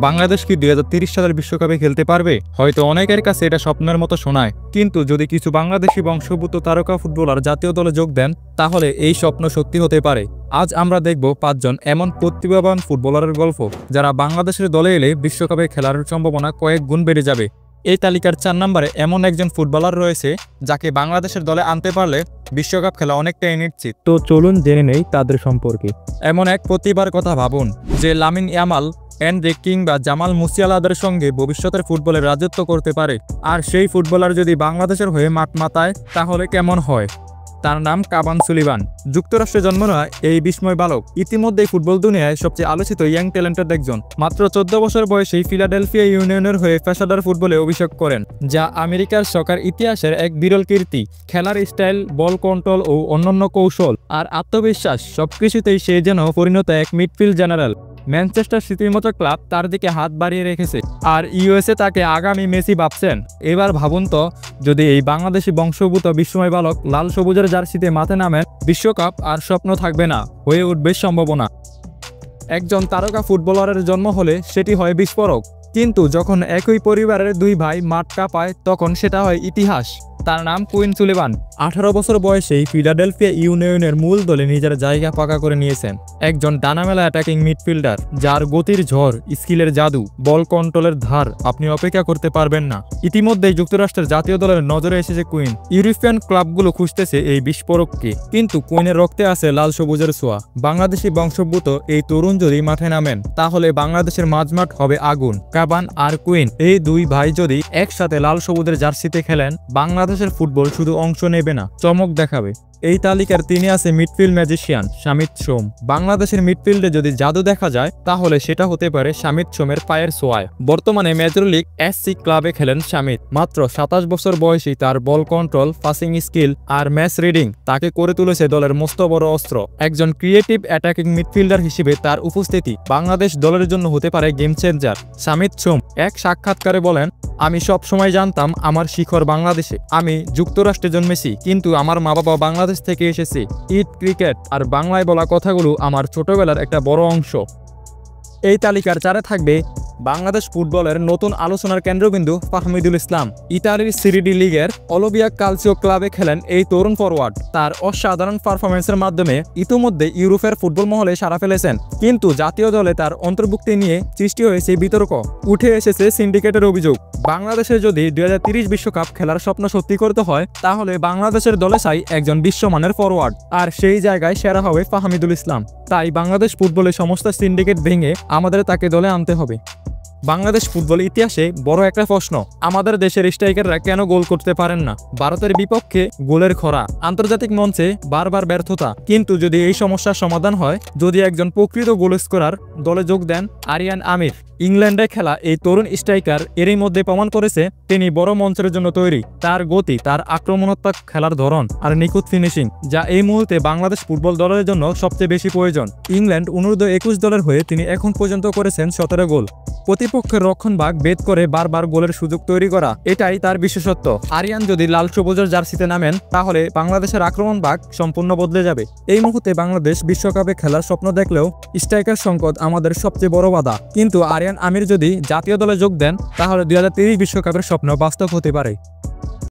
বাংলাদেশ কি 2030 সালের বিশ্বকাপে খেলতে পারবে? হয়তো অনেকের কাছে এটা স্বপ্নের মতো শোনায়, কিন্তু যদি কিছু বাংলাদেশি বংশোদ্ভূত তারকা ফুটবলার জাতীয় দলে যোগ দেন, তাহলে এই স্বপ্ন সত্যি হতে পারে। আজ আমরা দেখব 5 জন এমন প্রতিভাবান ফুটবলারের গল্প, যারা বাংলাদেশের দলে এলে বিশ্বকাপে খেলার সম্ভাবনা কয়েক গুণ বেড়ে যাবে। এই তালিকার 4 নম্বরে এমন একজন ফুটবলার রয়েছে, যাকে বাংলাদেশের দলে আনতে পারলে বিশ্বকাপ খেলা অনেকটাই নিশ্চিত। তো চলুন জেনে নেই তাদের সম্পর্কে। এমন এক প্রতিভার কথা ভাবুন, যে লামিন ইয়ামাল, এনরিক কিংবা জামাল মুসিয়ালাদের সঙ্গে ভবিষ্যতের ফুটবলে রাজত্ব করতে পারে। আর সেই ফুটবলার যদি বাংলাদেশের হয়ে মাঠ মাতায়, তাহলে কেমন হয়? তার নাম কাবান সুলিভান। যুক্তরাষ্ট্রে জন্ম নেওয়া এই বিস্ময় বালক ইতিমধ্যেই ফুটবল দুনিয়ায় সবচেয়ে আলোচিত ইয়াং ট্যালেন্টেড একজন। মাত্র 14 বছর বয়সেই ফিলাডেলফিয়া ইউনিয়নের হয়ে পেশাদার ফুটবলে অভিষেক করেন, যা আমেরিকার সকার ইতিহাসের এক বিরল কীর্তি। খেলার স্টাইল, বল কন্ট্রোল ও অন্যান্য কৌশল আর আত্মবিশ্বাস সবকিছুতেই সে যেন পরিণত এক মিডফিল্ড জেনারেল। ম্যানচেস্টার সিটির মতো ক্লাব তার দিকে হাত বাড়িয়ে রেখেছে, আর ইউএসএ তাকে আগামী মেসি ভাবছেন। এবার ভাবুন তো, যদি এই বাংলাদেশি বংশোদ্ভূত বিস্ময় বালক লাল সবুজের জার্সিতে মাঠে নামেন, বিশ্বকাপ আর স্বপ্ন থাকবে না, হয়ে উঠবে সম্ভাবনা। একজন তারকা ফুটবলারের জন্ম হলে সেটি হয় বিস্ফোরক, কিন্তু যখন একই পরিবারের 2 ভাই মাঠ কাঁপায়, তখন সেটা হয় ইতিহাস। তার নাম কুইন সুলিভান। 18 বছর বয়সেই ফিলাডেলফিয়া ইউনিয়নের মূল দলে নিজের জায়গা পাকা করে নিয়েছেন। একজন ডানামেলা অ্যাটাকিং মিডফিল্ডার, যার গতির ঝড়, স্কিলের জাদু, বল কন্ট্রোলের ধার আপনি অপেক্ষা করতে পারবেন না। ইতিমধ্যেই যুক্তরাষ্ট্রের জাতীয় দলের নজরে এসেছে কুইন। ইউরোপিয়ান ক্লাবগুলো খুঁজতেছে এই বিস্ফোরককে, কিন্তু কুইনের রক্তে আছে লাল সবুজের ছোঁয়া। বাংলাদেশি বংশোদ্ভূত এই তরুণ যদি মাঠে নামেন, তাহলে বাংলাদেশের মাঝমাঠ হবে আগুন। কাবান আর কুইন, এই 2 ভাই যদি একসাথে লাল সবুজের জার্সিতে খেলেন, বাংলাদেশের ফুটবল শুধু অংশ নেবে না, চমক দেখাবে। এই তালিকার 3 আছে মিডফিল্ড ম্যাজিশিয়ান শামিত সোম। বাংলাদেশের মিডফিল্ডে যদি জাদু দেখা যায়, তাহলে সেটা হতে পারে শামিত সোমের পায়ের ছোঁয়ায়। বর্তমানে মেজর লিগ এসসি ক্লাবে খেলেন শামিত। মাত্র 27 বছর বয়সী তার বল কন্ট্রোল, পাসিং স্কিল আর ম্যাচ রিডিং তাকে করে তুলেছে দলের মস্ত বড় অস্ত্র। একজন ক্রিয়েটিভ অ্যাটাকিং মিডফিল্ডার হিসেবে তার উপস্থিতি বাংলাদেশ দলের জন্য হতে পারে গেম চেঞ্জার। শামিত সোম এক সাক্ষাৎকারে বলেন, আমি সব সময় জানতাম আমার শিখর বাংলাদেশে। আমি যুক্তরাষ্ট্রে জন্মেছি, কিন্তু আমার মা বাবা বাংলাদেশ থেকে এসেছে। ইট ক্রিকেট আর বাংলায় বলা কথাগুলো আমার ছোটবেলার একটা বড় অংশ। এই তালিকার 4-এ থাকবে বাংলাদেশ ফুটবলের নতুন আলোচনার কেন্দ্রবিন্দু ফাহমিদুল ইসলাম। ইতালির সিরিডি লিগের অলোবিয়া কালচিও ক্লাবে খেলেন এই তরুণ ফরওয়ার্ড। তার অসাধারণ পারফরমেন্সের মাধ্যমে ইতিমধ্যে ইউরোপের ফুটবল মহলে সাড়া ফেলেছেন, কিন্তু জাতীয় দলে তার অন্তর্ভুক্তি নিয়ে সৃষ্টি হয়েছে বিতর্ক। উঠে এসেছে সিন্ডিকেটের অভিযোগ। বাংলাদেশে যদি 2030 বিশ্বকাপ খেলার স্বপ্ন সত্যি করতে হয়, তাহলে বাংলাদেশের দলে চাই একজন বিশ্বমানের ফরওয়ার্ড, আর সেই জায়গায় সেরা হবে ফাহমিদুল ইসলাম। তাই বাংলাদেশ ফুটবলের সমস্ত সিন্ডিকেট ভেঙে আমাদের তাকে দলে আনতে হবে। বাংলাদেশ ফুটবল ইতিহাসে বড় একটা প্রশ্ন, আমাদের দেশের স্ট্রাইকাররা কেন গোল করতে পারেন না? ভারতের বিপক্ষে গোলের খরা, আন্তর্জাতিক মঞ্চে বারবার ব্যর্থতা। কিন্তু যদি এই সমস্যার সমাধান হয়, যদি একজন প্রকৃত গোল স্কোরার দলে যোগ দেন, আরিয়ান আমির। ইংল্যান্ডে খেলা এই তরুণ স্ট্রাইকার এরই মধ্যে প্রমাণ করেছে তিনি বড় মঞ্চের জন্য তৈরি। তার গতি, তার আক্রমণাত্মক খেলার ধরন আর নিখুঁত ফিনিশিং, যা এই মুহূর্তে বাংলাদেশ ফুটবল দলের জন্য সবচেয়ে বেশি প্রয়োজন। ইংল্যান্ড অনূর্ধ্ব-21 দলের হয়ে তিনি এখন পর্যন্ত করেছেন 17 গোল। প্রতিপক্ষের রক্ষণভাগ ভেদ করে বারবার গোলের সুযোগ তৈরি করা, এটাই তার বিশেষত্ব। আরিয়ান যদি লাল সবুজের জার্সিতে নামেন, তাহলে বাংলাদেশের আক্রমণ ভাগ সম্পূর্ণ বদলে যাবে। এই মুহূর্তে বাংলাদেশ বিশ্বকাপে খেলার স্বপ্ন দেখলেও স্ট্রাইকার সংকট আমাদের সবচেয়ে বড় বাধা। কিন্তু আরিয়ান আমির যদি জাতীয় দলে যোগ দেন, তাহলে 2030 বিশ্বকাপের স্বপ্ন বাস্তব হতে পারে।